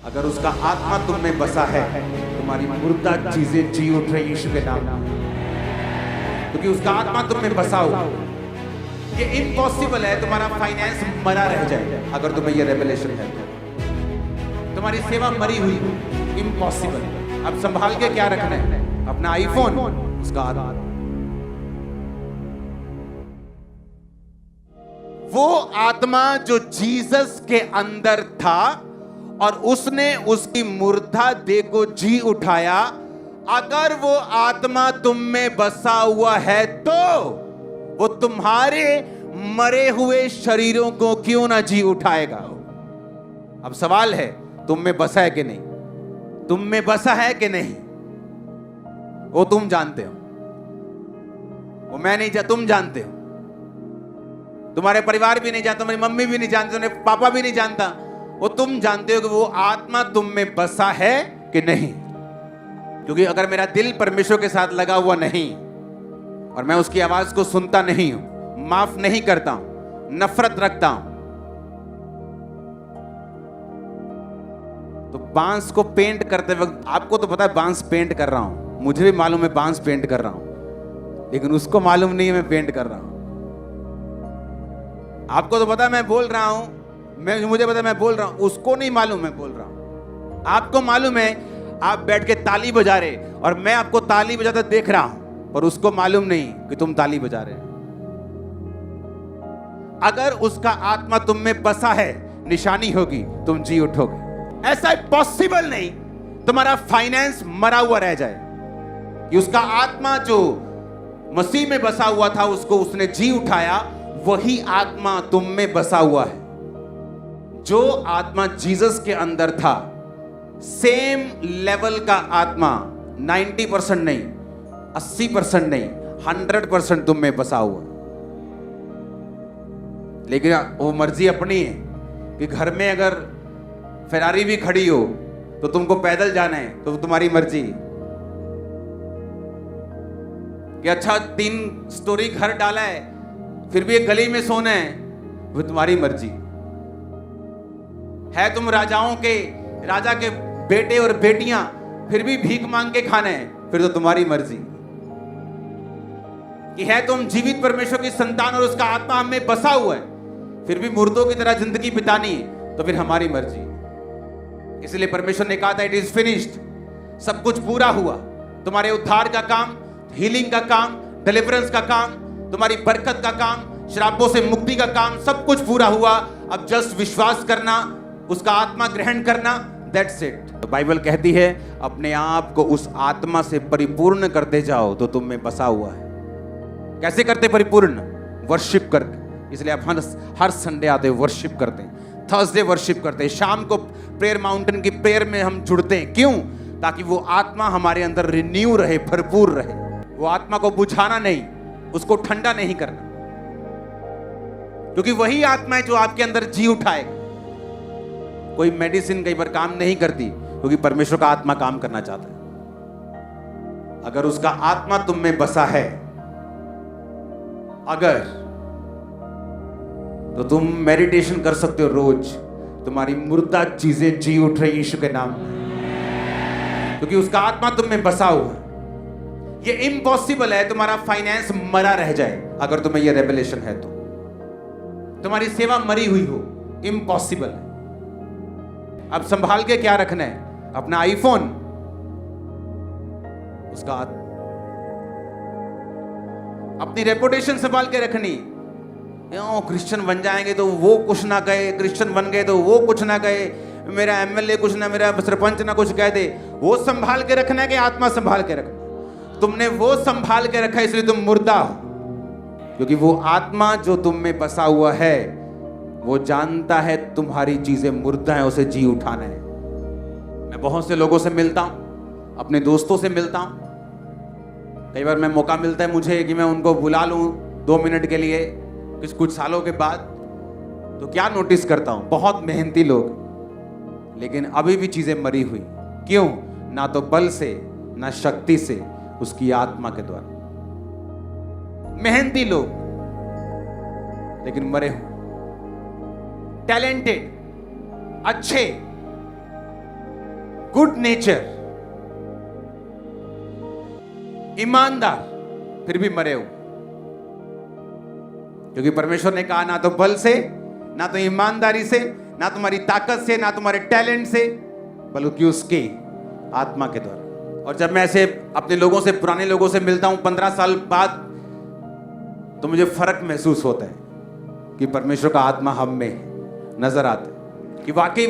अगर उसका आत्मा तुम में बसा है, तुम्हारी मुर्दा चीजें जी उठ रही यीशु के नाम में, क्योंकि उसका आत्मा तुम में बसा हो। ये इम्पॉसिबल है तुम्हारा फाइनेंस मरा रह जाए अगर तुम्हें ये रेवलेशन है। तुम्हारी सेवा मरी हुई, इम्पॉसिबल। अब संभाल के क्या रखना है? अपना आईफोन, उसका आत्मा। वो आत्मा जो जीसस के अंदर था और उसने उसकी मुर्दा देह को जी उठाया, अगर वो आत्मा तुम में बसा हुआ है तो वो तुम्हारे मरे हुए शरीरों को क्यों ना जी उठाएगा? अब सवाल है, तुम में बसा है कि नहीं? तुम में बसा है कि नहीं? वो तुम जानते हो, वो मैं नहीं, तुम जानते हो। तुम्हारे परिवार भी नहीं जानता, तुम्हारी मम्मी भी नहीं जानती, तुम्हारे पापा भी नहीं जानता। वो तुम जानते हो कि वो आत्मा तुम में बसा है कि नहीं। क्योंकि अगर मेरा दिल परमेश्वर के साथ लगा हुआ नहीं और मैं उसकी आवाज को सुनता नहीं हूं, माफ नहीं करता हूं, नफरत रखता हूं, तो बांस को पेंट करते वक्त, आपको तो पता है बांस पेंट कर रहा हूं, मुझे भी मालूम है बांस पेंट कर रहा हूं, लेकिन उसको मालूम नहीं है मैं पेंट कर रहा हूं। आपको तो पता है मैं बोल रहा हूं, मुझे पता है मैं बोल रहा हूं, उसको नहीं मालूम मैं बोल रहा हूं। आपको मालूम है आप बैठ के ताली बजा रहे और मैं आपको ताली बजाते देख रहा हूं, पर उसको मालूम नहीं कि तुम ताली बजा रहे। अगर उसका आत्मा तुम में बसा है, निशानी होगी, तुम जी उठोगे। ऐसा पॉसिबल नहीं तुम्हारा फाइनेंस मरा हुआ रह जाए कि उसका आत्मा जो मसीह में बसा हुआ था उसको उसने जी उठाया। वही आत्मा तुम में बसा हुआ है। जो आत्मा जीसस के अंदर था, सेम लेवल का आत्मा, 90% नहीं, 80% नहीं, 100% तुम में बसा हुआ। लेकिन वो मर्जी अपनी है कि घर में अगर फेरारी भी खड़ी हो तो तुमको पैदल जाना है तो तुम्हारी मर्जी, कि अच्छा 3 स्टोरी घर डाला है फिर भी एक गली में सोना है, वो तुम्हारी मर्जी है। तुम राजाओं के राजा के बेटे और बेटियां फिर भी भीख मांग के खाना है, फिर तो तुम्हारी मर्जी। कि है तुम जीवित परमेश्वर की संतान और उसका आत्मा हमें बसा हुआ है, फिर भी मुर्दों की तरह जिंदगी बितानी है, तो फिर हमारी मर्जी। इसलिए परमेश्वर ने कहा था इट इज फिनिश्ड, सब कुछ पूरा हुआ। तुम्हारे उद्धार का काम, हीलिंग का काम, डिलीवरेंस का काम, तुम्हारी बरकत का काम, श्रापों से मुक्ति का काम, सब कुछ पूरा हुआ। अब जस्ट विश्वास करना, उसका आत्मा ग्रहण करना, दैट्स इट। तो बाइबल कहती है अपने आप को उस आत्मा से परिपूर्ण करते जाओ तो तुम में बसा हुआ है। कैसे करते परिपूर्ण? वर्शिप करके। इसलिए आप हर संडे आते हो, वर्शिप करते हैं, थर्सडे वर्शिप करते हैं, शाम को प्रेयर माउंटेन की प्रेयर में हम जुड़ते हैं। क्यों? ताकि वो आत्मा हमारे अंदर रिन्यू रहे, भरपूर रहे। वो आत्मा को बुझाना नहीं, उसको ठंडा नहीं करना, क्योंकि वही आत्मा है जो आपके अंदर जी उठाएगा। कोई मेडिसिन कई बार काम नहीं करती क्योंकि परमेश्वर का आत्मा काम करना चाहता है। अगर उसका आत्मा तुम में बसा है, अगर, तो तुम मेडिटेशन कर सकते हो रोज, तुम्हारी मुर्दा चीजें जी उठ रही यीशु के नाम में, क्योंकि उसका आत्मा तुम में बसा हुआ है। ये इम्पॉसिबल है तुम्हारा फाइनेंस मरा रह जाए अगर तुम्हें ये रेवलेशन है तो। तुम्हारी सेवा मरी हुई हो, इम्पॉसिबल है। अब संभाल के क्या रखना है? अपना आईफोन, उसका अपनी रेपुटेशन संभाल के रखनी। क्रिश्चियन बन जाएंगे तो वो कुछ ना कहे, क्रिश्चियन बन गए तो वो कुछ ना कहे, मेरा एमएलए कुछ ना, मेरा सरपंच ना कुछ कह दे। वो संभाल के रखना है कि आत्मा संभाल के रखना? तुमने वो संभाल के रखा इसलिए तुम मुर्दा हो, क्योंकि वो आत्मा जो तुम में बसा हुआ है वो जानता है तुम्हारी चीजें मुर्दा है, उसे जी उठाना है। मैं बहुत से लोगों से मिलता हूं, अपने दोस्तों से मिलता हूं। कई बार मैं मौका मिलता है मुझे कि मैं उनको बुला लूं 2 मिनट के लिए कुछ सालों के बाद, तो क्या नोटिस करता हूं, बहुत मेहनती लोग, लेकिन अभी भी चीजें मरी हुई। क्यों? ना तो बल से, ना शक्ति से, उसकी आत्मा के द्वारा। मेहनती लोग लेकिन मरे हुए, टैलेंटेड, अच्छे, गुड नेचर, ईमानदार, फिर भी मरे हो। क्योंकि परमेश्वर ने कहा ना तो बल से, ना तो ईमानदारी से, ना तुम्हारी ताकत से, ना तुम्हारे टैलेंट से, बल्कि उसके आत्मा के द्वारा। और जब मैं ऐसे अपने लोगों से, पुराने लोगों से मिलता हूं 15 साल बाद, तो मुझे फर्क महसूस होता है कि परमेश्वर का आत्मा हम में नजर आता है, कि वाकई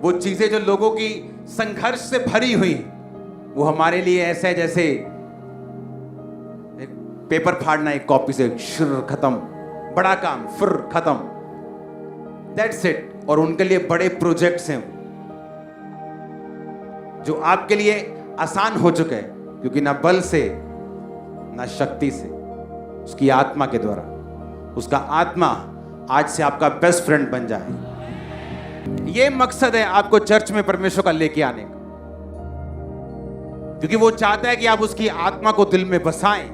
वो चीजें जो लोगों की संघर्ष से भरी हुई, वो हमारे लिए ऐसा है जैसे पेपर फाड़ना एक कॉपी से, शुर खत्म, बड़ा काम फिर खत्म, दैट्स इट। और उनके लिए बड़े प्रोजेक्ट्स हैं जो आपके लिए आसान हो चुके हैं, क्योंकि ना बल से ना शक्ति से, उसकी आत्मा के द्वारा। उसका आत्मा आज से आपका बेस्ट फ्रेंड बन जाए। ये मकसद है आपको चर्च में परमेश्वर का लेके आने का, क्योंकि वो चाहता है कि आप उसकी आत्मा को दिल में बसाएं,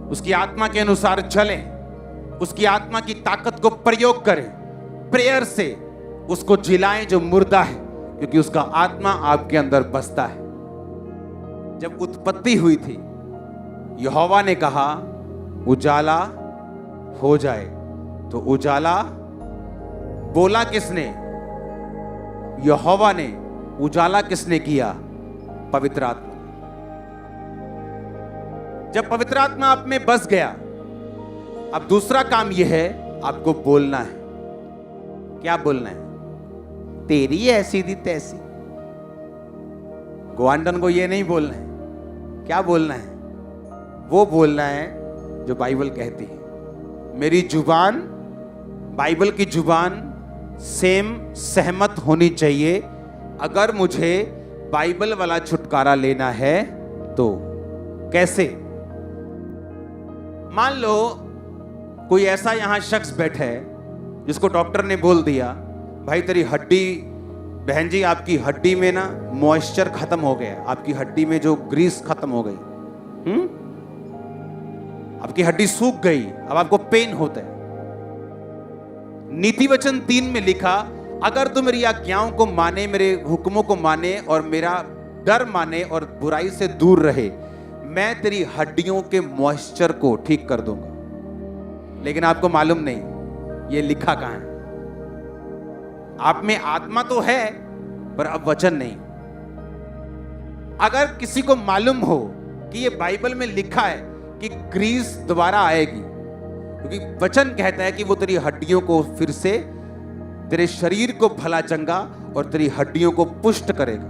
उसकी आत्मा के अनुसार चलें, उसकी आत्मा की ताकत को प्रयोग करें, प्रेयर से उसको जिलाएं जो मुर्दा है, क्योंकि उसका आत्मा आपके अंदर बसता है। जब उत्पत्ति हुई थी, यहोवा ने कहा उजाला हो जाए, तो उजाला बोला किसने? यहोवा ने। उजाला किसने किया? पवित्र आत्मा। जब पवित्र आत्मा आप में बस गया, अब दूसरा काम यह है, आपको बोलना है। क्या बोलना है? तेरी ऐसी दी तैसी। ग्वांडन को यह नहीं बोलना है। क्या बोलना है? वो बोलना है जो बाइबल कहती है। मेरी जुबान बाइबल की जुबान सेम सहमत होनी चाहिए। अगर मुझे बाइबल वाला छुटकारा लेना है तो कैसे? मान लो कोई ऐसा यहां शख्स बैठा है जिसको डॉक्टर ने बोल दिया, भाई तेरी हड्डी, बहन जी आपकी हड्डी में ना मॉइस्चर खत्म हो गया, आपकी हड्डी में जो ग्रीस खत्म हो गई, आपकी हड्डी सूख गई, अब आपको पेन होता है। नीति वचन 3 में लिखा, अगर तू मेरी आज्ञाओं को माने, मेरे हुक्मों को माने और मेरा डर माने और बुराई से दूर रहे, मैं तेरी हड्डियों के मॉइस्चर को ठीक कर दूंगा। लेकिन आपको मालूम नहीं ये लिखा कहां है। आप में आत्मा तो है पर अब वचन नहीं। अगर किसी को मालूम हो कि ये बाइबल में लिखा है कि ग्रीस दोबारा आएगी, क्योंकि वचन कहता है कि वो तेरी हड्डियों को फिर से, तेरे शरीर को भला चंगा और तेरी हड्डियों को पुष्ट करेगा।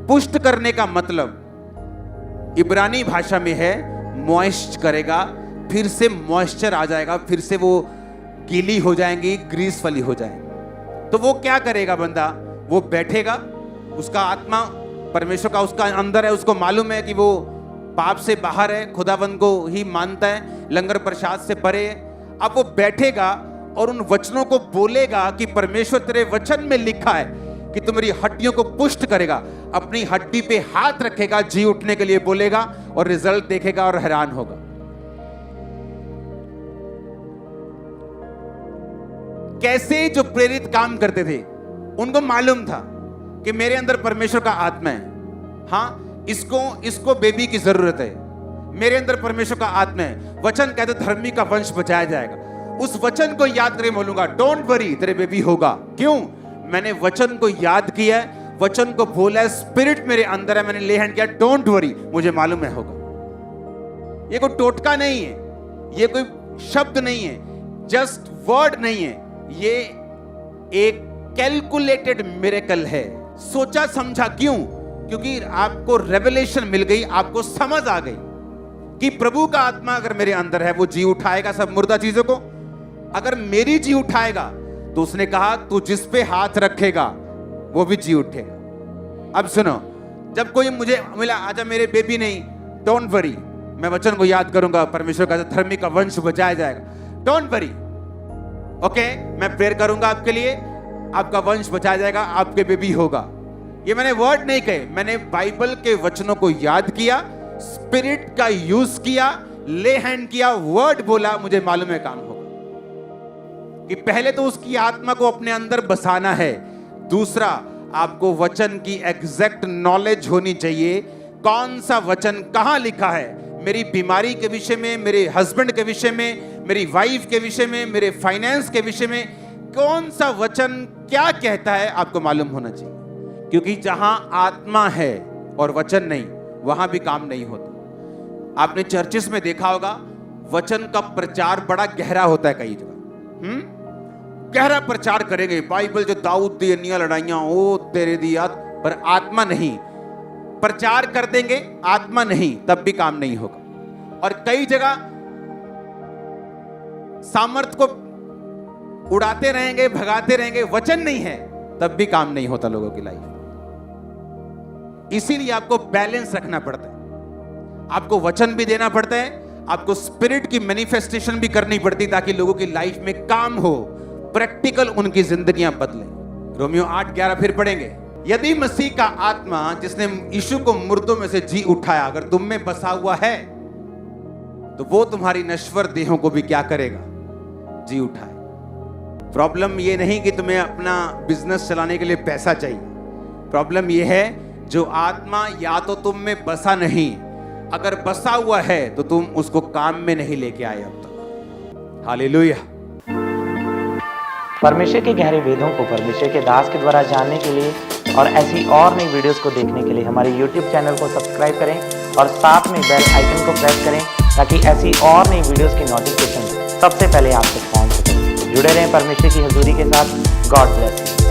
पुष्ट करने का मतलब इब्रानी भाषा में है मॉइस्ट करेगा, फिर से मॉइस्चर आ जाएगा, फिर से वो गीली हो जाएंगी, ग्रीस वाली हो जाएंगी। तो वो क्या करेगा बंदा? वो बैठेगा, उसका आत्मा परमेश्वर का उसका अंदर है, उसको मालूम है कि वो पाप से बाहर है, खुदावंद को ही मानता है, लंगर प्रसाद से परे है। अब वो बैठेगा और उन वचनों को बोलेगा कि परमेश्वर तेरे वचन में लिखा है कि तू मेरी हड्डियों को पुष्ट करेगा। अपनी हड्डी पे हाथ रखेगा, जी उठने के लिए बोलेगा और रिजल्ट देखेगा और हैरान होगा। कैसे जो प्रेरित काम करते थे, उनको मालूम था कि मेरे अंदर परमेश्वर का आत्मा है। हाँ, इसको बेबी की जरूरत है। मेरे अंदर परमेश्वर का आत्मा है। वचन कहते धर्मी का वंश बचाया जाएगा। उस वचन को याद करके बोलूंगा, डोंट वरी, तेरे बेबी होगा। क्यों? मैंने वचन को याद किया है, वचन को बोला है, स्पिरिट मेरे अंदर है, मैंने ले हैंड किया, डोंट वरी, मुझे मालूम है होगा। ये कोई टोटका नहीं है, ये कोई शब्द नहीं है, जस्ट वर्ड नहीं है, ये एक कैलकुलेटेड मिरेकल है। सोचा समझा। क्यों? क्योंकि आपको रेवलेशन मिल गई, आपको समझ आ गई कि प्रभु का आत्मा अगर मेरे अंदर है, वो जी उठाएगा सब मुर्दा चीजों को। अगर मेरी जी उठाएगा तो उसने कहा तू जिस पे हाथ रखेगा वो भी जी उठेगा। अब सुनो, जब कोई मुझे मिला, आजा मेरे बेबी नहीं, डोंट वरी, मैं वचन को याद करूंगा, परमेश्वर का धर्मी का वंश बचाया जाएगा, डोंट वरी, ओके, मैं प्रेयर करूंगा आपके लिए, आपका वंश बचाया जाएगा, आपके बेबी होगा। ये मैंने वर्ड नहीं कहे, मैंने बाइबल के वचनों को याद किया, स्पिरिट का यूज किया, ले हैंड किया, वर्ड बोला, मुझे मालूम है काम होगा। कि पहले तो उसकी आत्मा को अपने अंदर बसाना है। दूसरा, आपको वचन की एग्जैक्ट नॉलेज होनी चाहिए। कौन सा वचन कहां लिखा है, मेरी बीमारी के विषय में, मेरे हस्बैंड के विषय में, मेरी वाइफ के विषय में, मेरे फाइनेंस के विषय में, कौन सा वचन क्या कहता है आपको मालूम होना चाहिए। क्योंकि जहां आत्मा है और वचन नहीं, वहां भी काम नहीं होता। आपने चर्चेस में देखा होगा वचन का प्रचार बड़ा गहरा होता है कई जगह, गहरा प्रचार करेंगे, बाइबल जो दाऊद दी अन्य लड़ाइयां ओ तेरे दी याद, पर आत्मा नहीं। प्रचार कर देंगे, आत्मा नहीं, तब भी काम नहीं होगा। और कई जगह सामर्थ को उड़ाते रहेंगे, भगाते रहेंगे, वचन नहीं है, तब भी काम नहीं होता लोगों की लाइफ। इसीलिए आपको बैलेंस रखना पड़ता है। आपको वचन भी देना पड़ता है, आपको स्पिरिट की मैनिफेस्टेशन भी करनी पड़ती, ताकि लोगों की लाइफ में काम हो, प्रैक्टिकल उनकी जिंदगियां बदले। रोमियो 8:11 फिर पढ़ेंगे। यदि मसीह का आत्मा जिसने यीशु को मुर्दों में से जी उठाया अगर तुम में बसा हुआ है, तो वो तुम्हारी नश्वर देहों को भी क्या करेगा, जी उठाए। प्रॉब्लम ये नहीं कि तुम्हें अपना बिजनेस चलाने के लिए पैसा चाहिए, प्रॉब्लम ये है जो आत्मा या तो तुम में बसा नहीं, अगर बसा हुआ है तो तुम उसको काम में नहीं लेके आए अब तक। हालेलुया। परमेश्वर के गहरे वेदों को परमेश्वर के दास के द्वारा जानने के लिए और ऐसी और नई वीडियोस को देखने के लिए हमारे YouTube चैनल को सब्सक्राइब करें और साथ में बेल आइकन को प्रेस करें, ताकि ऐसी और नई वीडियोस की नोटिफिकेशन सबसे पहले आप तक पहुंच सके। जुड़े रहें परमेश्वर की हजूरी के साथ। God bless you.